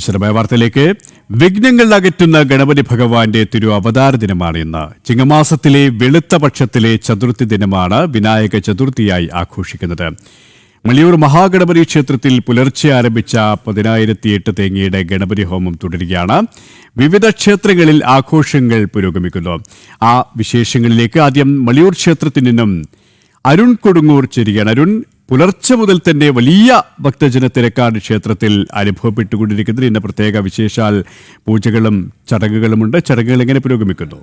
വിശദമായ വാർത്തയിലേക്ക്. വിഘ്നങ്ങൾ അകറ്റുന്ന ഗണപതി ഭഗവാന്റെ തിരു അവതാര ദിനമാണ് ഇന്ന്. ചിങ്ങമാസത്തിലെ വെളുത്ത പക്ഷത്തിലെ ചതുർത്ഥി ദിനമാണ് വിനായക ചതുർത്ഥിയായി ആഘോഷിക്കുന്നത്. മള്ളിയൂർ മഹാഗണപതി ക്ഷേത്രത്തിൽ പുലർച്ചെ ആരംഭിച്ച 10,008 തേങ്ങയുടെ ഗണപതി ഹോമം തുടരുകയാണ്. വിവിധ ക്ഷേത്രങ്ങളിൽ ആഘോഷങ്ങൾ പുരോഗമിക്കുന്നു. ആ വിശേഷങ്ങളിലേക്ക് ആദ്യം മള്ളിയൂർ ക്ഷേത്രത്തിൽ നിന്നും അരുൺ കൊടുങ്ങൂർ ചേരുകയാണ്. അരുൺ, പുലർച്ചെ മുതൽ തന്നെ വലിയ ഭക്തജന തിരക്കാണ് ക്ഷേത്രത്തിൽ അനുഭവപ്പെട്ടുകൊണ്ടിരിക്കുന്നത്. ഇന്ന് പ്രത്യേക വിശേഷാൽ പൂജകളും ചടങ്ങുകളുമുണ്ട്. ചടങ്ങുകൾ എങ്ങനെ പുരോഗമിക്കുന്നു?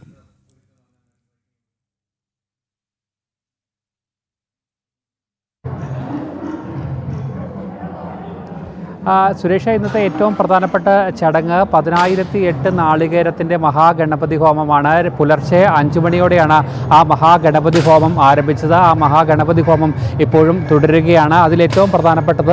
സുരേഷ, ഇന്നത്തെ ഏറ്റവും പ്രധാനപ്പെട്ട ചടങ്ങ് 10,008 നാളികേരത്തിൻ്റെ മഹാഗണപതി ഹോമമാണ്. പുലർച്ചെ 5 മണിയോടെയാണ് ആ മഹാഗണപതി ഹോമം ആരംഭിച്ചത്. ആ മഹാഗണപതി ഹോമം ഇപ്പോഴും തുടരുകയാണ്. അതിലേറ്റവും പ്രധാനപ്പെട്ടത്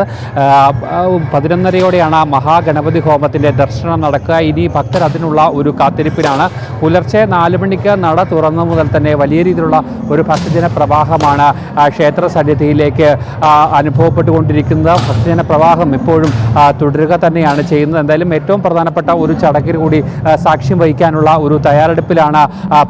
11:30യോടെയാണ് ആ മഹാഗണപതി ഹോമത്തിൻ്റെ ദർശനം നടക്കുക. ഇനി ഭക്തർ അതിനുള്ള ഒരു കാത്തിരിപ്പിലാണ്. പുലർച്ചെ 4 മണിക്ക് നട തുറന്നു മുതൽ തന്നെ വലിയ രീതിയിലുള്ള ഒരു ഭക്തജന പ്രവാഹമാണ് ക്ഷേത്ര സന്നിധിയിലേക്ക് അനുഭവപ്പെട്ടുകൊണ്ടിരിക്കുന്നത്. ഭക്തജന പ്രവാഹം ഇപ്പോഴും തുടരുക തന്നെയാണ് ചെയ്യുന്നത്. എന്തായാലും ഏറ്റവും പ്രധാനപ്പെട്ട ഒരു ചടങ്ങിന് കൂടി സാക്ഷ്യം വഹിക്കാനുള്ള ഒരു തയ്യാറെടുപ്പിലാണ്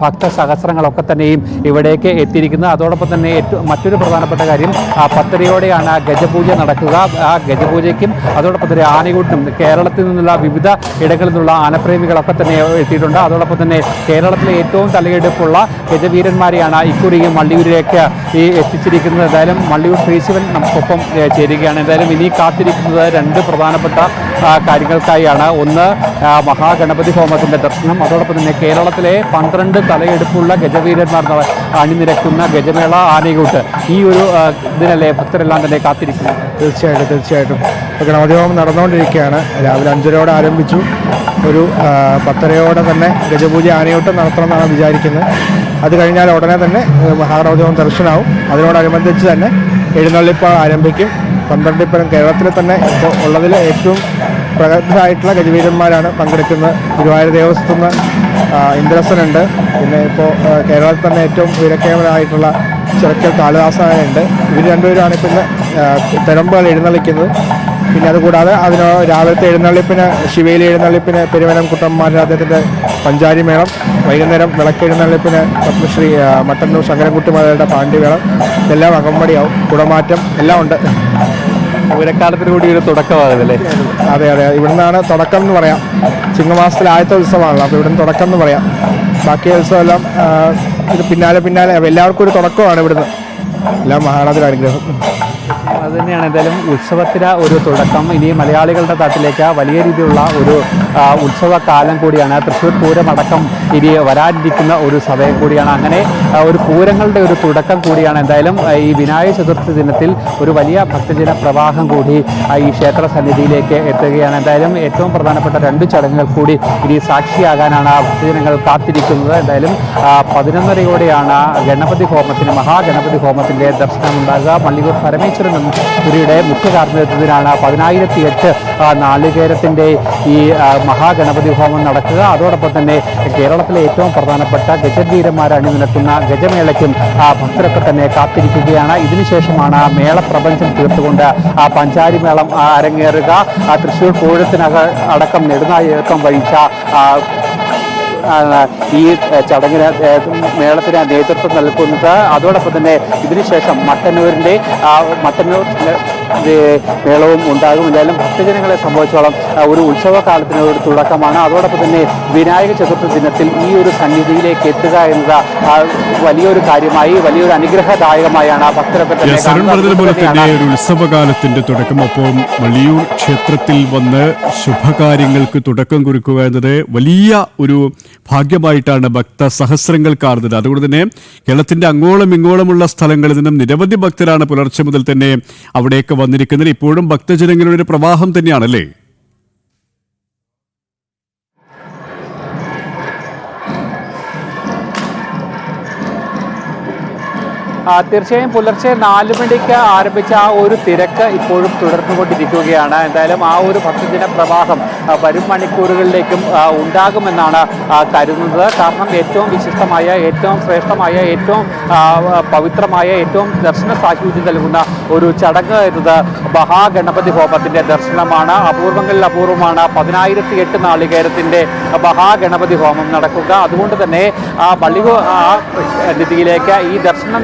ഭക്തസഹസ്രങ്ങളൊക്കെ തന്നെയും ഇവിടേക്ക് എത്തിയിരിക്കുന്നത്. അതോടൊപ്പം തന്നെ മറ്റൊരു പ്രധാനപ്പെട്ട കാര്യം 10:30യോടെയാണ് ഗജപൂജ നടക്കുക. ആ ഗജപൂജയ്ക്കും അതോടൊപ്പം തന്നെ ആനയൂട്ടും കേരളത്തിൽ നിന്നുള്ള വിവിധ ഇടങ്ങളിൽ നിന്നുള്ള ആനപ്രേമികളൊക്കെ തന്നെ എത്തിയിട്ടുണ്ട്. അതോടൊപ്പം തന്നെ കേരളത്തിലെ ഏറ്റവും തലയെടുപ്പുള്ള ഗജവീരന്മാരെയാണ് ഇക്കുറിയും മള്ളിയൂരിലേക്ക് എത്തിച്ചിരിക്കുന്നത്. എന്തായാലും മള്ളിയൂർ ശ്രീശിവൻ നമുക്കൊപ്പം ചേരുകയാണ്. എന്തായാലും ഇനി കാത്തിരിക്കുന്നത് രണ്ട് പ്രധാനപ്പെട്ട കാര്യങ്ങൾക്കായാണ്. ഒന്ന്, മഹാഗണപതി ഹോമത്തിൻ്റെ ദർശനം. അതോടൊപ്പം തന്നെ കേരളത്തിലെ 12 തലയെടുപ്പുള്ള ഗജവീരന്മാർ അണിനിരക്കുന്ന ഗജമേള ആനയൂട്ട്. ഈ ഒരു ഇതിനല്ലേ ഭക്തരെല്ലാം തന്നെ കാത്തിരിക്കുന്നു? തീർച്ചയായിട്ടും ഗണപതി ഹോമം നടന്നുകൊണ്ടിരിക്കുകയാണ്. രാവിലെ 5:30 ആരംഭിച്ചു. ഒരു 10:30 തന്നെ ഗജപൂജ ആനയൂട്ടം നടത്തണമെന്നാണ് വിചാരിക്കുന്നത്. അത് കഴിഞ്ഞാൽ ഉടനെ തന്നെ മഹാഗണപതി ഹോമം ദർശനമാവും. അതിനോടനുബന്ധിച്ച് തന്നെ എഴുന്നള്ളിപ്പ് ആരംഭിക്കും. 12 ഇപ്പോഴും കേരളത്തിൽ തന്നെ ഇപ്പോൾ ഉള്ളതിൽ ഏറ്റവും പ്രഗത്ഭരായിട്ടുള്ള ഗജവീരന്മാരാണ് പങ്കെടുക്കുന്നത്. ഗുരുവായൂർ ദേവസ്ഥത്തിൽ നിന്ന് ഇന്ദ്രസനുണ്ട്. പിന്നെ ഇപ്പോൾ കേരളത്തിൽ തന്നെ ഏറ്റവും വിരക്കേവനായിട്ടുള്ള ചിറക്കൽ കാളിദാസനുണ്ട്. ഇവർ രണ്ടുപേരുമാണ് പിന്നെ തെരമ്പുകൾ എഴുന്നള്ളിക്കുന്നത്. പിന്നെ അതുകൂടാതെ രാവിലത്തെ എഴുന്നള്ളിപ്പിന്, ശിവയിലെ എഴുന്നള്ളിപ്പിന് പെരുവനം കുട്ടന്മാരുടെ അദ്ദേഹത്തിൻ്റെ പഞ്ചാരിമേളം, വൈകുന്നേരം വിളക്കെഴുന്നള്ളിപ്പിന് പത്മശ്രീ മട്ടന്നൂർ ശങ്കരൻകുട്ടിമാരുടെ പാണ്ഡ്യവേളം, ഇതെല്ലാം അകമ്പടിയാവും. കുടമാറ്റം എല്ലാം ഉണ്ട്. പൂരക്കാലത്തിന് കൂടി ഒരു തുടക്കമാകുന്നല്ലേ? അതെ, ഇവിടുന്നാണ് തുടക്കം എന്ന് പറയാം. ചിങ്ങമാസത്തിലെ ആദ്യത്തെ ഉത്സവമാണല്ലോ, അപ്പോൾ ഇവിടുന്ന് തുടക്കം എന്ന് പറയാം. ബാക്കി ഉത്സവമെല്ലാം ഇത് പിന്നാലെ എല്ലാവർക്കും ഒരു തുടക്കമാണ് ഇവിടുന്ന്. എല്ലാം മഹാഗണപതിയുടെ അനുഗ്രഹം. അത് തന്നെയാണ് എന്തായാലും ഉത്സവത്തിന് ഒരു തുടക്കം. ഇനി മലയാളികളുടെ നാട്ടിലേക്ക് വലിയ രീതിയിലുള്ള ഒരു ഉത്സവകാലം കൂടിയാണ്. തൃശ്ശൂർ പൂരമടക്കം ഇനി വരാനിരിക്കുന്ന ഒരു സമയം കൂടിയാണ്. അങ്ങനെ ഒരു പൂരങ്ങളുടെ ഒരു തുടക്കം കൂടിയാണ്. എന്തായാലും ഈ വിനായക ചതുർത്ഥി ദിനത്തിൽ ഒരു വലിയ ഭക്തജന പ്രവാഹം കൂടി ഈ ക്ഷേത്ര സന്നിധിയിലേക്ക് എത്തുകയാണ്. എന്തായാലും ഏറ്റവും പ്രധാനപ്പെട്ട 2 ചടങ്ങുകൾ കൂടി ഇനി സാക്ഷിയാകാനാണ് ഭക്തജനങ്ങൾ കാത്തിരിക്കുന്നത്. എന്തായാലും 11:30യോടെയാണ് മഹാഗണപതി ഹോമത്തിൻ്റെ ദർശനമുണ്ടാകുക. മള്ളിയൂർ പരമേശ്വരൻ പുരിയുടെ മുഖ്യ കാർമ്മികത്വത്തിലാണ് 10,008 നാളികേരത്തിൻ്റെ ഈ മഹാഗണപതി ഹോമം നടക്കുക. അതോടൊപ്പം തന്നെ കേരളത്തിലെ ഏറ്റവും പ്രധാനപ്പെട്ട ഗജവീരന്മാർ അണിനിരക്കുന്ന ഗജമേളയ്ക്കും ഭക്തരൊക്കെ തന്നെ കാത്തിരിക്കുകയാണ്. ഇതിനുശേഷമാണ് മേളപ്രപഞ്ചം തീർത്തുകൊണ്ട് പഞ്ചാരിമേളം അരങ്ങേറുക. തൃശ്ശൂർ പൂരത്തിനടക്കം നെടുനായകം വഹിച്ച ഈ ചടങ്ങിന് മേളത്തിന് നേതൃത്വം നൽകുന്നത്. അതോടൊപ്പം തന്നെ ഇതിനുശേഷം മട്ടന്നൂർ മേളവും ഉണ്ടാകും. എന്തായാലും ഭക്തജനങ്ങളെ സംബന്ധിച്ചോളം ഒരു ഉത്സവകാലത്തിന് ഒരു തുടക്കമാണ്. അതോടൊപ്പം തന്നെ വിനായക ചതുർത്ഥി ദിനത്തിൽ ഈ ഒരു സന്നിധിയിലേക്ക് എത്തുക എന്നത് വലിയൊരു കാര്യമായി, വലിയൊരു അനുഗ്രഹദായകമായാണ് ഭക്തരൊക്കെ തന്നെ ഒരു ഉത്സവകാലത്തിന്റെ തുടക്കം. ഒപ്പം മള്ളിയൂർ ക്ഷേത്രത്തിൽ വന്ന് ശുഭകാര്യങ്ങൾക്ക് തുടക്കം കുറിക്കുക എന്നത് വലിയ ഒരു ഭാഗ്യമായിട്ടാണ് ഭക്തസഹസ്രങ്ങൾ കാണുന്നത്. അതുകൊണ്ട് തന്നെ കേരളത്തിന്റെ അങ്ങോളം ഇങ്ങോളമുള്ള സ്ഥലങ്ങളിൽ നിന്നും നിരവധി ഭക്തരാണ് പുലർച്ചെ മുതൽ തന്നെ അവിടേക്ക് വന്നിരിക്കുന്നത്. ഇപ്പോഴും ഭക്തജനങ്ങളുടെ ഒരു പ്രവാഹം തന്നെയാണല്ലേ? തീർച്ചയായും പുലർച്ചെ 4 മണിക്ക് ആരംഭിച്ച ആ ഒരു തിരക്ക് ഇപ്പോഴും തുടർന്നുകൊണ്ടിരിക്കുകയാണ്. എന്തായാലും ആ ഒരു ഭക്തജന പ്രവാഹം വരും മണിക്കൂറുകളിലേക്കും ഉണ്ടാകുമെന്നാണ് കരുതുന്നത്. കാരണം ഏറ്റവും വിശിഷ്ടമായ, ഏറ്റവും ശ്രേഷ്ഠമായ, ഏറ്റവും പവിത്രമായ, ഏറ്റവും ദർശന സാഹചര്യം നൽകുന്ന ഒരു ചടങ്ങ് എന്നത് മഹാഗണപതി ഹോമത്തിന്റെ ദർശനമാണ്. അപൂർവങ്ങളിൽ അപൂർവമാണ് 10,008 നാളികേരത്തിന്റെ മഹാഗണപതി ഹോമം നടക്കുക. അതുകൊണ്ട് തന്നെ നിധിയിലേക്ക് ഈ ദർശനം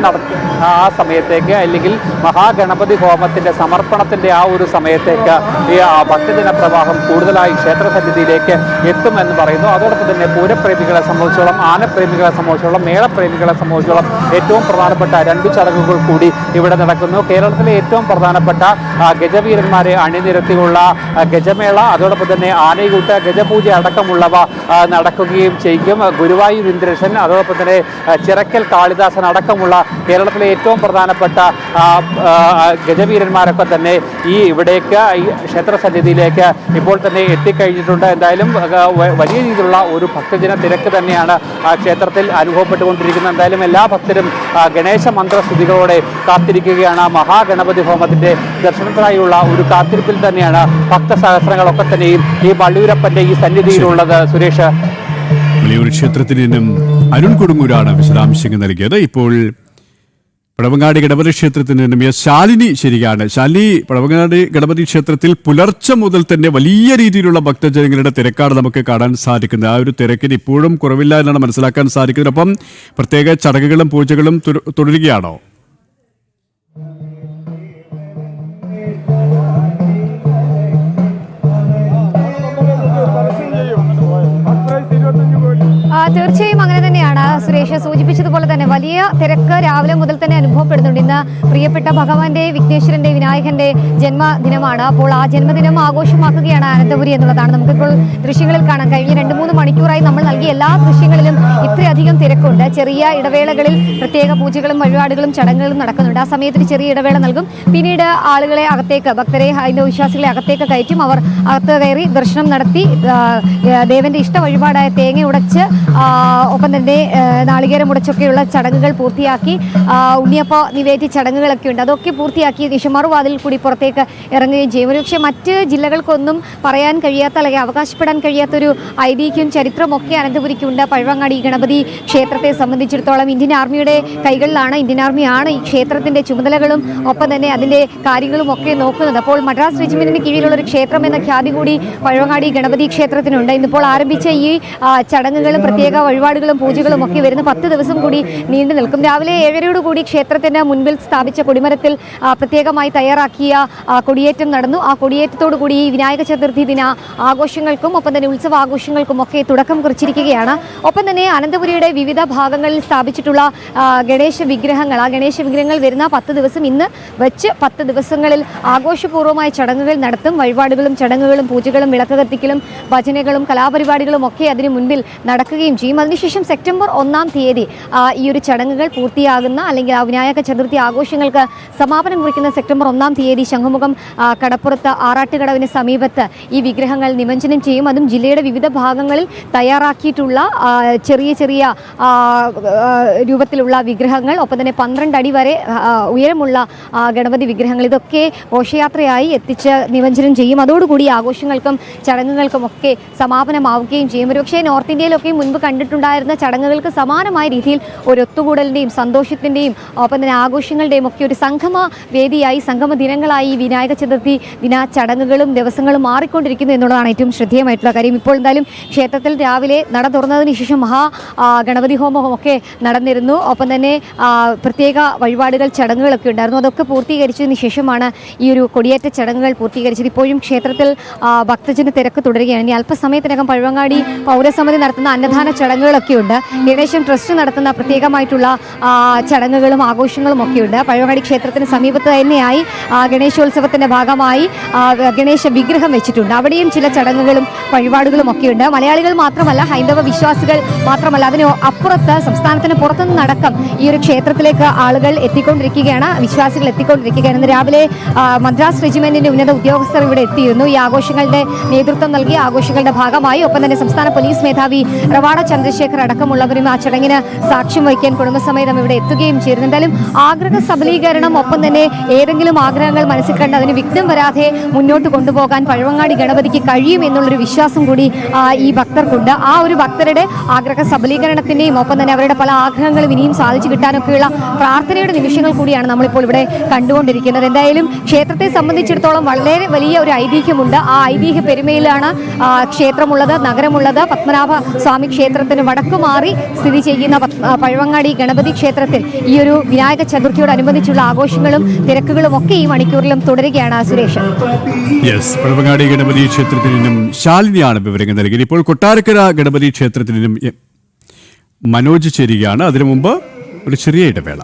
ആ സമയത്തേക്ക്, അല്ലെങ്കിൽ മഹാഗണപതി ഹോമത്തിന്റെ സമർപ്പണത്തിന്റെ ആ ഒരു സമയത്തേക്ക് ഈ ഭക്തജന പ്രവാഹം കൂടുതലായി ക്ഷേത്ര സന്നിധിയിലേക്ക് എത്തുമെന്ന് പറയുന്നു. അതോടൊപ്പം തന്നെ പൂരപ്രേമികളെ സംബന്ധിച്ചോളം, ആനപ്രേമികളെ സംബന്ധിച്ചോളം, മേളപ്രേമികളെ സംബന്ധിച്ചോളം ഏറ്റവും പ്രധാനപ്പെട്ട 2 ചടങ്ങുകൾ കൂടി ഇവിടെ നടക്കുന്നു. കേരളത്തിലെ ഏറ്റവും പ്രധാനപ്പെട്ട ഗജവീരന്മാരെ അണിനിരത്തിയുള്ള ഗജമേള, അതോടൊപ്പം തന്നെ ആനയൂട്ട്, ഗജപൂജ അടക്കമുള്ളവ നടക്കുകയും ചെയ്യും. ഗുരുവായൂർ ഇന്ദ്രേശൻ, അതോടൊപ്പം തന്നെ ചിറക്കൽ കാളിദാസൻ അടക്കമുള്ള കേരളത്തിലെ ഏറ്റവും പ്രധാനപ്പെട്ട ഗജവീരന്മാരൊക്കെ തന്നെ ഇവിടേക്ക്, ഈ ക്ഷേത്ര സന്നിധിയിലേക്ക് ഇപ്പോൾ തന്നെ എത്തിക്കഴിഞ്ഞിട്ടുണ്ട്. എന്തായാലും വലിയ രീതിയിലുള്ള ഒരു ഭക്തജന തിരക്ക് തന്നെയാണ് ക്ഷേത്രത്തിൽ അനുഭവപ്പെട്ടുകൊണ്ടിരിക്കുന്നത്. എന്തായാലും എല്ലാ ഭക്തരും ഗണേശ മന്ത്രസ്തുതികളോടെ കാത്തിരിക്കുകയാണ്. മഹാഗണപതി ഹോമത്തിന്റെ ദർശനത്തിനായുള്ള ഒരു കാത്തിരിപ്പിൽ തന്നെയാണ് ഭക്തസഹസ്രങ്ങളൊക്കെ തന്നെയും ഈ വള്ളിയൂരപ്പന്റെ ഈ സന്നിധിയിലുള്ളത്. സുരേഷ്, വള്ളിയൂർ ക്ഷേത്രത്തിൽ നിന്നും അരുൺ കൊടുങ്ങൂരാണ് വിശദാംശങ്ങൾ നൽകിയത്. ഇപ്പോൾ പഴവങ്ങാടി ഗണപതി ക്ഷേത്രത്തിൽ നിന്നും ശാലിനി ശരിയാണ്. ശാലിനി, പഴവങ്ങാടി ഗണപതി ക്ഷേത്രത്തിൽ പുലർച്ചെ മുതൽ തന്നെ വലിയ രീതിയിലുള്ള ഭക്തജനങ്ങളുടെ തിരക്കാണ് നമുക്ക് കാണാൻ സാധിക്കുന്നത്. ആ ഒരു തിരക്കിന് ഇപ്പോഴും കുറവില്ല എന്നാണ് മനസ്സിലാക്കാൻ സാധിക്കുന്നത്. അപ്പം പ്രത്യേക ചടങ്ങുകളും പൂജകളും തുടരുകയാണോ? തീർച്ചയായും അങ്ങനെ തന്നെയാണ് സുരേഷ് സൂചിപ്പിച്ചതുപോലെ തന്നെ വലിയ തിരക്ക് രാവിലെ മുതൽ തന്നെ അനുഭവപ്പെടുന്നുണ്ട്. ഇന്ന് പ്രിയപ്പെട്ട ഭഗവാന്റെ, വിഘ്നേശ്വരന്റെ, വിനായകന്റെ ജന്മദിനമാണ്. അപ്പോൾ ആ ജന്മദിനം ആഘോഷമാക്കുകയാണ് അനന്തപുരി എന്നുള്ളതാണ് നമുക്കിപ്പോൾ ദൃശ്യങ്ങളിൽ കാണാൻ. കഴിഞ്ഞ 2-3 മണിക്കൂറായി നമ്മൾ നൽകിയ എല്ലാ ദൃശ്യങ്ങളിലും ഇത്രയധികം തിരക്കുണ്ട്. ചെറിയ ഇടവേളകളിൽ പ്രത്യേക പൂജകളും വഴിപാടുകളും ചടങ്ങുകളും നടക്കുന്നുണ്ട്. ആ സമയത്ത് ചെറിയ ഇടവേള നൽകും. പിന്നീട് ആളുകളെ അകത്തേക്ക്, ഭക്തരെ, ഹൈന്ദവ വിശ്വാസികളെ അകത്തേക്ക് കയറ്റും. അവർ അകത്ത് കയറി ദർശനം നടത്തി ദേവന്റെ ഇഷ്ട വഴിപാടായ തേങ്ങ ഉടച്ച്, ഒപ്പം തന്നെ നാളികേരം ഉടച്ചൊക്കെയുള്ള ചടങ്ങുകൾ പൂർത്തിയാക്കി, ഉണ്ണിയപ്പ നിവേദ്യ ചടങ്ങുകളൊക്കെ ഉണ്ട്. അതൊക്കെ പൂർത്തിയാക്കി മറുവാതിൽ കൂടി പുറത്തേക്ക് ഇറങ്ങുകയും ചെയ്യും. പക്ഷേ മറ്റ് ജില്ലകൾക്കൊന്നും പറയാൻ കഴിയാത്ത, അല്ലെങ്കിൽ അവകാശപ്പെടാൻ കഴിയാത്തൊരു ഐതിഹ്യം, ചരിത്രമൊക്കെ അനന്തപുരിക്കുണ്ട്. പഴവങ്ങാടി ഗണപതി ക്ഷേത്രത്തെ സംബന്ധിച്ചിടത്തോളം ഇന്ത്യൻ ആർമിയുടെ കൈകളിലാണ്. ഇന്ത്യൻ ആർമിയാണ് ഈ ക്ഷേത്രത്തിന്റെ ചുമതലകളും ഒപ്പം തന്നെ അതിന്റെ കാര്യങ്ങളും ഒക്കെ നോക്കുന്നത്. അപ്പോൾ മദ്രാസ് റെജിമെന്റിന് കീഴിലുള്ള ഒരു ക്ഷേത്രം എന്ന ഖ്യാതി കൂടി പഴവങ്ങാടി ഗണപതി ക്ഷേത്രത്തിനുണ്ട്. ഇന്നിപ്പോൾ ആരംഭിച്ച ഈ ചടങ്ങുകളും പ്രത്യേക വഴിപാടുകളും പൂജകളും ഒക്കെ വരുന്ന 10 ദിവസം കൂടി നീണ്ടു നിൽക്കും. രാവിലെ 7:00 ക്ഷേത്രത്തിന് മുൻപിൽ സ്ഥാപിച്ച കൊടിമരത്തിൽ പ്രത്യേകമായി തയ്യാറാക്കിയ കൊടിയേറ്റം നടന്നു. ആ കൊടിയേറ്റത്തോടു കൂടി ഈ വിനായക ചതുർത്ഥി ദിന ആഘോഷങ്ങൾക്കും ഒപ്പം തന്നെ ഉത്സവ ആഘോഷങ്ങൾക്കും ഒക്കെ തുടക്കം കുറിച്ചിരിക്കുകയാണ്. ഒപ്പം തന്നെ അനന്തപുരിയുടെ വിവിധ ഭാഗങ്ങളിൽ സ്ഥാപിച്ചിട്ടുള്ള ഗണേശ വിഗ്രഹങ്ങൾ, ആ ഗണേശ വിഗ്രഹങ്ങൾ വരുന്ന 10 ദിവസം ഇന്ന് വെച്ച് 10 ദിവസങ്ങളിൽ ആഘോഷപൂർവ്വമായ ചടങ്ങുകൾ നടത്തും. വഴിപാടുകളും ചടങ്ങുകളും പൂജകളും വിളക്ക് കത്തിക്കലും ഭജനകളും കലാപരിപാടികളും ഒക്കെ അതിന് മുൻപിൽ നടക്കുകയും ചെയ്യും. അതിനുശേഷം സെപ്റ്റംബർ 1-ാം തീയതി ഈ ഒരു ചടങ്ങുകൾ പൂർത്തിയാകുന്ന, അല്ലെങ്കിൽ ആ വിനായക ചതുർത്ഥി ആഘോഷങ്ങൾക്ക് സമാപനം കുറിക്കുന്ന സെപ്റ്റംബർ 1-ാം തീയതി ശംഖുമുഖം കടപ്പുറത്ത് ആറാട്ടുകടവിന് സമീപത്ത് ഈ വിഗ്രഹങ്ങൾ നിമജ്ജനം ചെയ്യും. അതും ജില്ലയുടെ വിവിധ ഭാഗങ്ങളിൽ തയ്യാറാക്കിയിട്ടുള്ള ചെറിയ ചെറിയ രൂപത്തിലുള്ള വിഗ്രഹങ്ങൾ, ഒപ്പം തന്നെ 12 അടി വരെ ഉയരമുള്ള ഗണപതി വിഗ്രഹങ്ങൾ, ഇതൊക്കെ ഘോഷയാത്രയായി എത്തിച്ച് നിമജ്ജനം ചെയ്യും. അതോടുകൂടി ആഘോഷങ്ങൾക്കും ചടങ്ങുകൾക്കും ഒക്കെ സമാപനമാവുകയും ചെയ്യും. ഒരുപക്ഷെ നോർത്ത് ഇന്ത്യയിലൊക്കെ മുൻപ് കണ്ടിട്ടുണ്ടായിരുന്ന ചടങ്ങുകൾക്ക് സമാനമായ രീതിയിൽ ഒരു ഒത്തുകൂടലിൻ്റെയും സന്തോഷത്തിൻ്റെയും ഒപ്പം തന്നെ ആഘോഷങ്ങളുടെയും ഒക്കെ ഒരു സംഗമ വേദിയായി, സംഗമ ദിനങ്ങളായി ഈ വിനായക ചതുർത്ഥി ദിന ചടങ്ങുകളും ദിവസങ്ങളും മാറിക്കൊണ്ടിരിക്കുന്നു എന്നുള്ളതാണ് ഏറ്റവും ശ്രദ്ധേയമായിട്ടുള്ള കാര്യം. ഇപ്പോൾ എന്തായാലും ക്ഷേത്രത്തിൽ രാവിലെ നട തുറന്നതിന് ശേഷം ഗണപതി ഹോമമൊക്കെ നടന്നിരുന്നു. ഒപ്പം തന്നെ പ്രത്യേക വഴിപാടുകൾ, ചടങ്ങുകളൊക്കെ ഉണ്ടായിരുന്നു. അതൊക്കെ പൂർത്തീകരിച്ചതിന് ശേഷമാണ് ഈ ഒരു കൊടിയേറ്റ ചടങ്ങുകൾ പൂർത്തീകരിച്ചത്. ഇപ്പോഴും ക്ഷേത്രത്തിൽ ഭക്തജന തിരക്ക് തുടരുകയാണ്. ഇനി അല്പസമയത്തിനകം പഴവങ്ങാടി പൗരസമിതി നടത്തുന്ന അന്നദാന ചടങ്ങുകളൊക്കെ ഉണ്ട്. ഗണേശൻ ട്രസ്റ്റ് നടത്തുന്ന പ്രത്യേകമായിട്ടുള്ള ചടങ്ങുകളും ആഘോഷങ്ങളും ഒക്കെയുണ്ട്. പഴവങ്ങാടി ക്ഷേത്രത്തിന് സമീപത്ത് തന്നെയായി ഗണേശോത്സവത്തിന്റെ ഭാഗമായി ഗണേശ വിഗ്രഹം വെച്ചിട്ടുണ്ട്. അവിടെയും ചില ചടങ്ങുകളും വഴിപാടുകളും ഒക്കെയുണ്ട്. മലയാളികൾ മാത്രമല്ല, ഹൈന്ദവ വിശ്വാസികൾ മാത്രമല്ല, അതിന് അപ്പുറത്ത് സംസ്ഥാനത്തിന് പുറത്തുനിന്നടക്കം ഈ ഒരു ക്ഷേത്രത്തിലേക്ക് ആളുകൾ എത്തിക്കൊണ്ടിരിക്കുകയാണ്, വിശ്വാസികൾ എത്തിക്കൊണ്ടിരിക്കുകയാണ്. ഇന്ന് രാവിലെ മദ്രാസ് റെജിമെന്റിന്റെ ഉന്നത ഉദ്യോഗസ്ഥർ ഇവിടെ എത്തിയിരുന്നു. ഈ ആഘോഷങ്ങളുടെ നേതൃത്വം നൽകി ആഘോഷങ്ങളുടെ ഭാഗമായി ഒപ്പം തന്നെ സംസ്ഥാന പോലീസ് മേധാവി റവാഡ ചന്ദ്രശേഖർ അടക്കമുള്ളവരും ആ ചടങ്ങിന് സാക്ഷ്യം വഹിക്കും. അറിയിക്കാൻ കുടുംബസമേതം ഇവിടെ എത്തുകയും ചെയ്തിരുന്നു. എന്തായാലും ആഗ്രഹ സബലീകരണം, ഒപ്പം തന്നെ ഏതെങ്കിലും ആഗ്രഹങ്ങൾ മനസ്സിൽ കണ്ട് അതിന് വിഘ്നം വരാതെ മുന്നോട്ട് കൊണ്ടുപോകാൻ പഴവങ്ങാടി ഗണപതിക്ക് കഴിയും എന്നുള്ളൊരു വിശ്വാസം കൂടി ഈ ഭക്തർക്കുണ്ട്. ആ ഒരു ഭക്തരുടെ ആഗ്രഹ സബലീകരണത്തിന്റെയും ഒപ്പം തന്നെ അവരുടെ പല ആഗ്രഹങ്ങളും ഇനിയും സാധിച്ചു കിട്ടാനൊക്കെയുള്ള പ്രാർത്ഥനയുടെ നിമിഷങ്ങൾ കൂടിയാണ് നമ്മളിപ്പോൾ ഇവിടെ കണ്ടുകൊണ്ടിരിക്കുന്നത്. എന്തായാലും ക്ഷേത്രത്തെ സംബന്ധിച്ചിടത്തോളം വളരെ വലിയ ഒരു ഐതിഹ്യമുണ്ട്. ആ ഐതിഹ്യ പെരുമയിലാണ് ക്ഷേത്രമുള്ളത്, നഗരമുള്ളത്. പത്മനാഭ സ്വാമി ക്ഷേത്രത്തിന് വടക്കുമാറി സ്ഥിതി ചെയ്യുന്ന പഴവങ്ങാടി ഗണപതി ക്ഷേത്രത്തിൽ ഈ ഒരു വിനായക ചതുർത്ഥിയോടനുബന്ധിച്ചുള്ള ആഘോഷങ്ങളും തിരക്കുകളും ഒക്കെ ഈ മണിക്കൂറിലും തുടരുകയാണ്. സുരേഷ്, യെസ്, പഴവങ്ങാടി ഗണപതി ക്ഷേത്രത്തിൽ നിന്നും ശാലിനിയാണ് വിവരങ്ങൾ നൽകിയത്. ഇപ്പോൾ കൊട്ടാരക്കര ഗണപതി ക്ഷേത്രത്തിൽ നിന്നും മനോജ് ചേരുകയാണ്. അതിനു മുമ്പ് ഒരു ചെറിയ ഇടവേള.